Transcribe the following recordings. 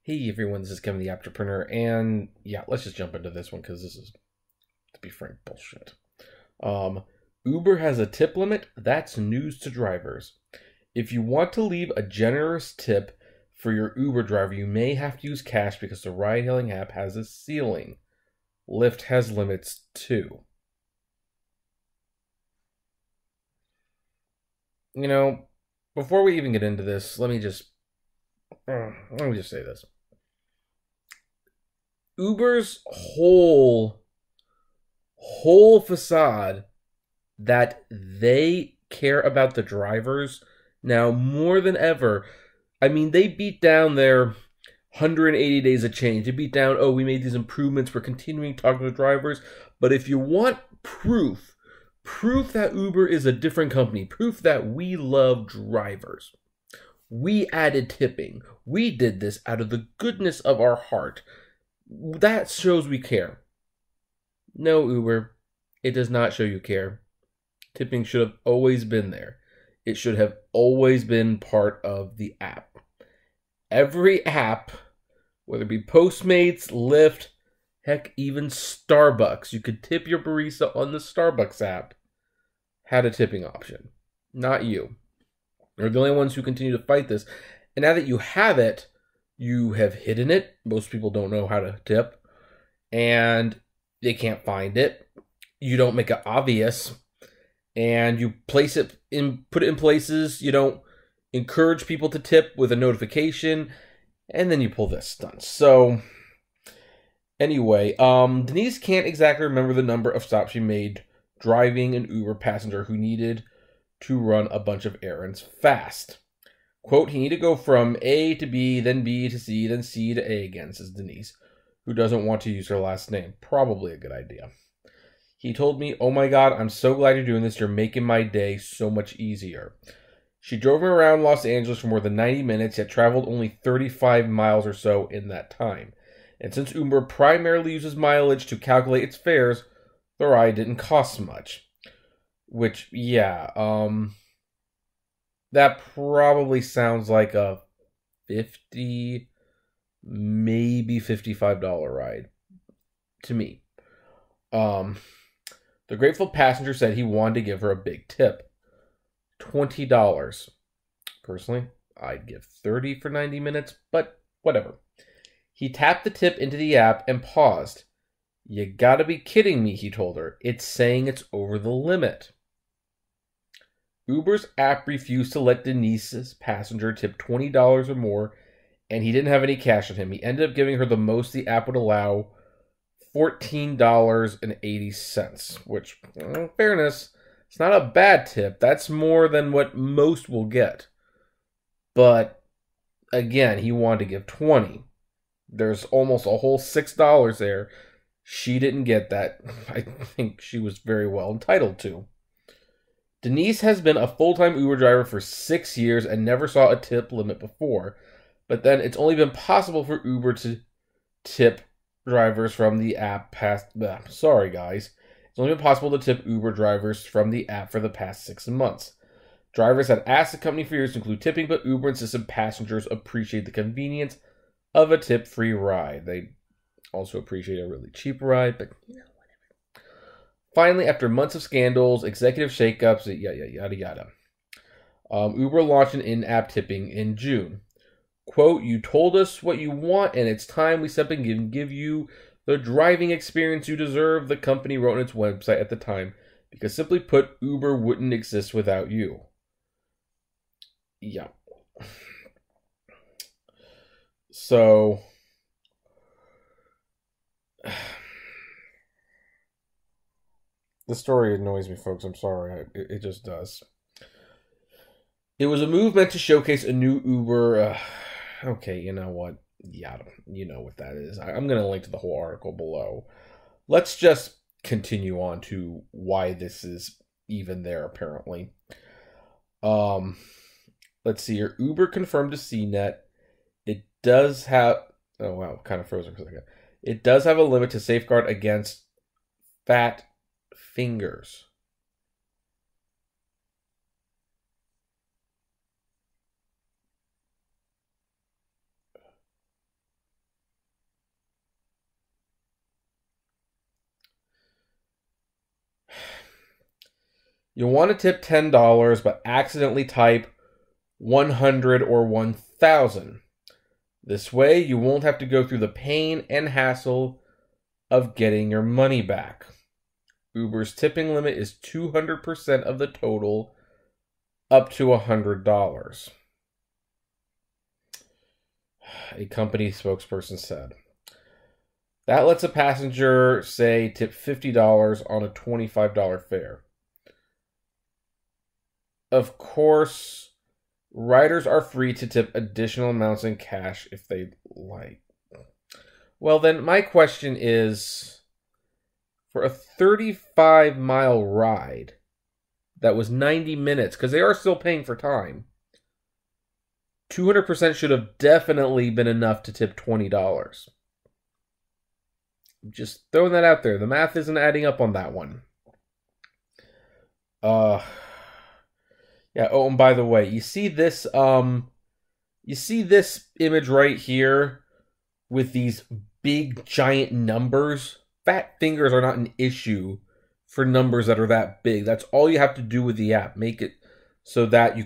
Hey everyone, this is Kevin the Entrepreneur, and yeah, let's just jump into this one because this is, to be frank, bullshit. Uber has a tip limit. That's news to drivers. If you want to leave a generous tip for your Uber driver, you may have to use cash because the ride-hailing app has a ceiling. Lyft has limits too. You know, before we even get into this, let me just say this. Uber's whole facade that they care about the drivers now more than ever. I mean, they beat down their 180 days of change. They beat down, oh, we made these improvements. We're continuing talking to drivers. But if you want proof that Uber is a different company, proof that we love drivers, we added tipping. We did this out of the goodness of our heart. That shows we care. No, Uber, it does not show you care. Tipping should have always been there. It should have always been part of the app. Every app, whether it be Postmates, Lyft, heck, even Starbucks, you could tip your barista on the Starbucks app, had a tipping option. Not you. You're the only ones who continue to fight this. And now that you have it, you have hidden it. Most people don't know how to tip. And they can't find it. You don't make it obvious. And you put it in places you don't encourage people to tip with a notification. And then you pull this stunt. So, anyway, Denise can't exactly remember the number of stops she made driving an Uber passenger who needed to run a bunch of errands fast. Quote, he needed to go from A to B, then B to C, then C to A again, says Denise, who doesn't want to use her last name. Probably a good idea. He told me, oh my God, I'm so glad you're doing this. You're making my day so much easier. She drove him around Los Angeles for more than 90 minutes, yet traveled only 35 miles or so in that time. And since Uber primarily uses mileage to calculate its fares, the ride didn't cost much. Which, yeah, that probably sounds like a $50, maybe $55 ride to me. The grateful passenger said he wanted to give her a big tip. $20. Personally, I'd give $30 for 90 minutes, but whatever. He tapped the tip into the app and paused. You gotta be kidding me, he told her. It's saying it's over the limit. Uber's app refused to let Denise's passenger tip $20 or more, and he didn't have any cash on him. He ended up giving her the most the app would allow, $14.80, which, in fairness, it's not a bad tip. That's more than what most will get. But, again, he wanted to give $20. There's almost a whole $6 there. She didn't get that. I think she was very well entitled to. Denise has been a full-time Uber driver for 6 years and never saw a tip limit before. But then it's only been possible for Uber to tip drivers from the app sorry, guys. It's only been possible to tip Uber drivers from the app for the past 6 months. Drivers had asked the company for years to include tipping, but Uber insisted passengers appreciate the convenience of a tip-free ride. They also appreciate a really cheap ride, but whatever. Finally, after months of scandals, executive shakeups, yada yada, Uber launched an in-app tipping in June. Quote, you told us what you want, and it's time we step in and give you the driving experience you deserve, the company wrote on its website at the time, because simply put, Uber wouldn't exist without you. Yeah. So, the story annoys me, folks. I'm sorry. It just does. It was a move meant to showcase a new Uber. Okay, you know what? Yeah, you know what that is. I'm going to link to the whole article below. Let's just continue on to why this is even there, apparently. Let's see here. Uber confirmed to CNET. It does have... Oh, wow. Kind of frozen for a second. It does have a limit to safeguard against fat fingers. You'll want to tip $10, but accidentally type 100 or 1,000. This way, you won't have to go through the pain and hassle of getting your money back. Uber's tipping limit is 200% of the total, up to $100. A company spokesperson said. That lets a passenger, say, tip $50 on a $25 fare. Of course, riders are free to tip additional amounts in cash if they like. Well, then my question is, for a 35-mile ride that was 90 minutes, because they are still paying for time, 200% should have definitely been enough to tip $20. Just throwing that out there. The math isn't adding up on that one. Yeah, oh, and by the way, you see this image right here with these big giant numbers? Fat fingers are not an issue for numbers that are that big. That's all you have to do with the app. Make it so that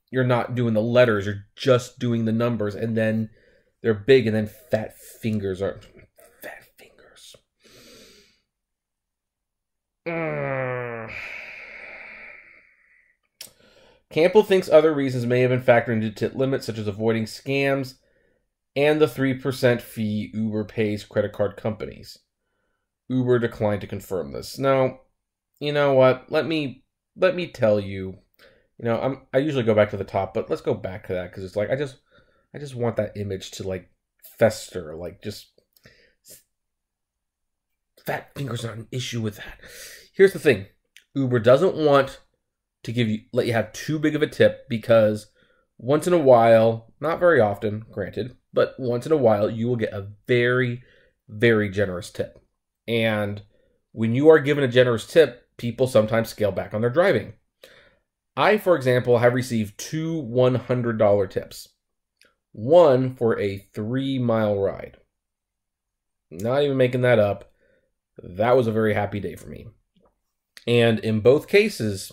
you're not doing the letters, you're just doing the numbers, and then they're big, and then fat fingers are fat fingers. Campbell thinks other reasons may have been factored into tip limits, such as avoiding scams and the 3% fee Uber pays credit card companies. Uber declined to confirm this. Now, you know what? Let me tell you. You know, I usually go back to the top, but let's go back to that because it's like I just want that image to like fester, like just fat fingers are not an issue with that. Here's the thing: Uber doesn't want to let you have too big of a tip because once in a while, not very often, granted, but once in a while, you will get a very, very generous tip. And when you are given a generous tip, people sometimes scale back on their driving. I, for example, have received 2 $100 tips. One for a 3-mile ride. Not even making that up. That was a very happy day for me. And in both cases,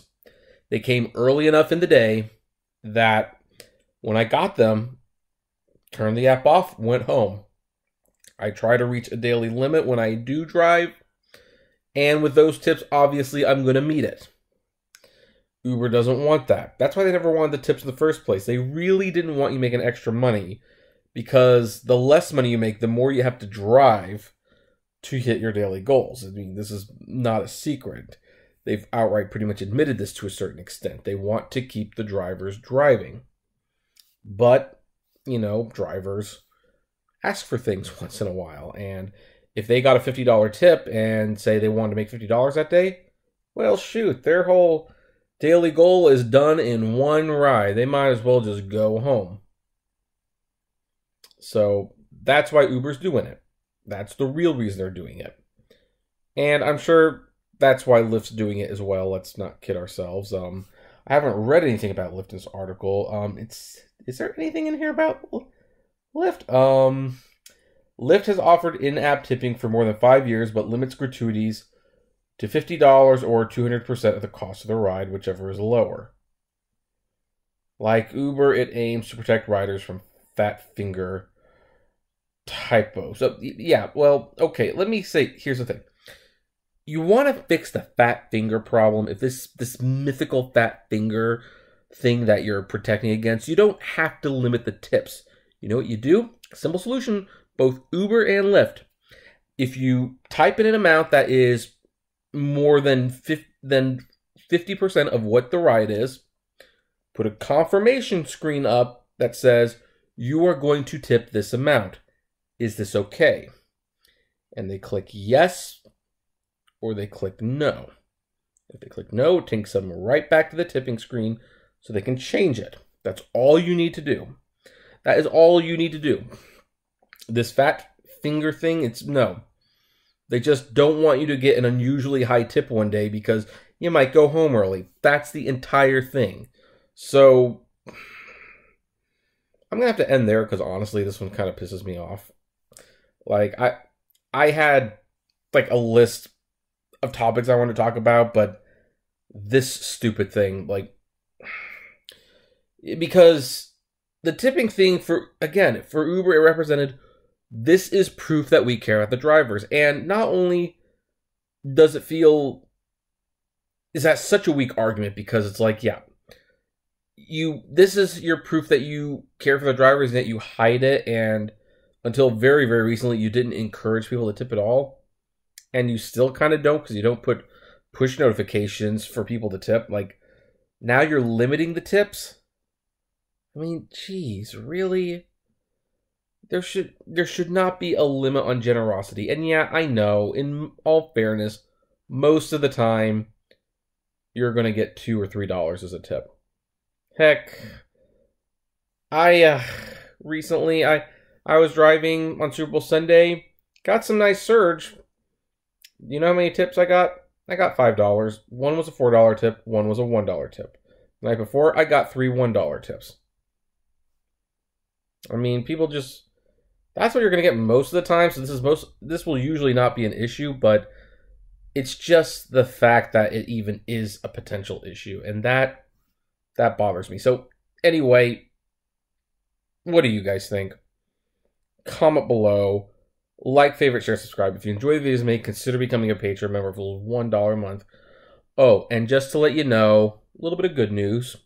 they came early enough in the day that when I got them, turned the app off, went home. I try to reach a daily limit when I do drive. And with those tips, obviously, I'm going to meet it. Uber doesn't want that. That's why they never wanted the tips in the first place. They really didn't want you making extra money because the less money you make, the more you have to drive to hit your daily goals. I mean, this is not a secret. They've outright pretty much admitted this to a certain extent. They want to keep the drivers driving. But, you know, drivers ask for things once in a while. And if they got a $50 tip and say they wanted to make $50 that day, well, shoot, their whole daily goal is done in one ride. They might as well just go home. So that's why Uber's doing it. That's the real reason they're doing it. And I'm sure that's why Lyft's doing it as well. Let's not kid ourselves. I haven't read anything about Lyft in this article. Is there anything in here about Lyft? Lyft has offered in-app tipping for more than 5 years, but limits gratuities to $50 or 200% of the cost of the ride, whichever is lower. Like Uber, it aims to protect riders from fat finger typos. So, yeah, well, okay, let me say, here's the thing. You want to fix the fat finger problem, if this mythical fat finger thing that you're protecting against, you don't have to limit the tips. You know what you do? Simple solution, both Uber and Lyft. If you type in an amount that is more than 50% of what the ride is, put a confirmation screen up that says, you are going to tip this amount. Is this okay? And they click yes, or they click no. If they click no, it takes them right back to the tipping screen so they can change it. That's all you need to do. That is all you need to do. This fat finger thing, it's no. They just don't want you to get an unusually high tip one day because you might go home early. That's the entire thing. So I'm going to have to end there because honestly, this one kind of pisses me off. Like, I had like a list of topics I want to talk about, but this stupid thing. Like, because the tipping thing, for Uber, it represented, this is proof that we care about the drivers. And not only does it feel, is that such a weak argument, because it's like, yeah, this is your proof that you care for the drivers and that you hide it, and until very, very recently, you didn't encourage people to tip at all. And you still kind of don't, because you don't put push notifications for people to tip. Like, now you're limiting the tips. I mean, geez, really? There should not be a limit on generosity. And yeah, I know, in all fairness, most of the time, you're going to get $2 or $3 as a tip. Heck, recently, I was driving on Super Bowl Sunday, got some nice surge. You know how many tips I got? I got $5. One was a $4 tip, one was a $1 tip. The night before, I got 3 $1 tips. I mean, people just, that's what you're going to get most of the time, so this will usually not be an issue, but it's just the fact that it even is a potential issue, and that bothers me. So, anyway, what do you guys think? Comment below. Like, favorite, share, subscribe. If you enjoy the videos made, consider becoming a Patreon member for $1 a month. Oh, and just to let you know, a little bit of good news.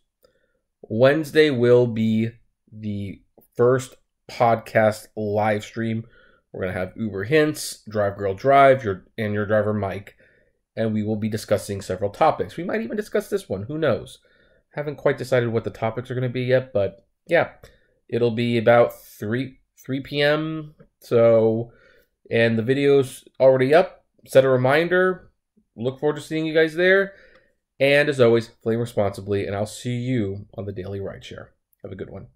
Wednesday will be the first podcast live stream. We're going to have Uber Hints, Drive Girl Drive, and your driver Mike. And we will be discussing several topics. We might even discuss this one. Who knows? Haven't quite decided what the topics are going to be yet, but yeah. It'll be about 3 p.m. So, and the video's already up. Set a reminder. Look forward to seeing you guys there. And as always, flame responsibly, and I'll see you on the Daily Rideshare. Have a good one.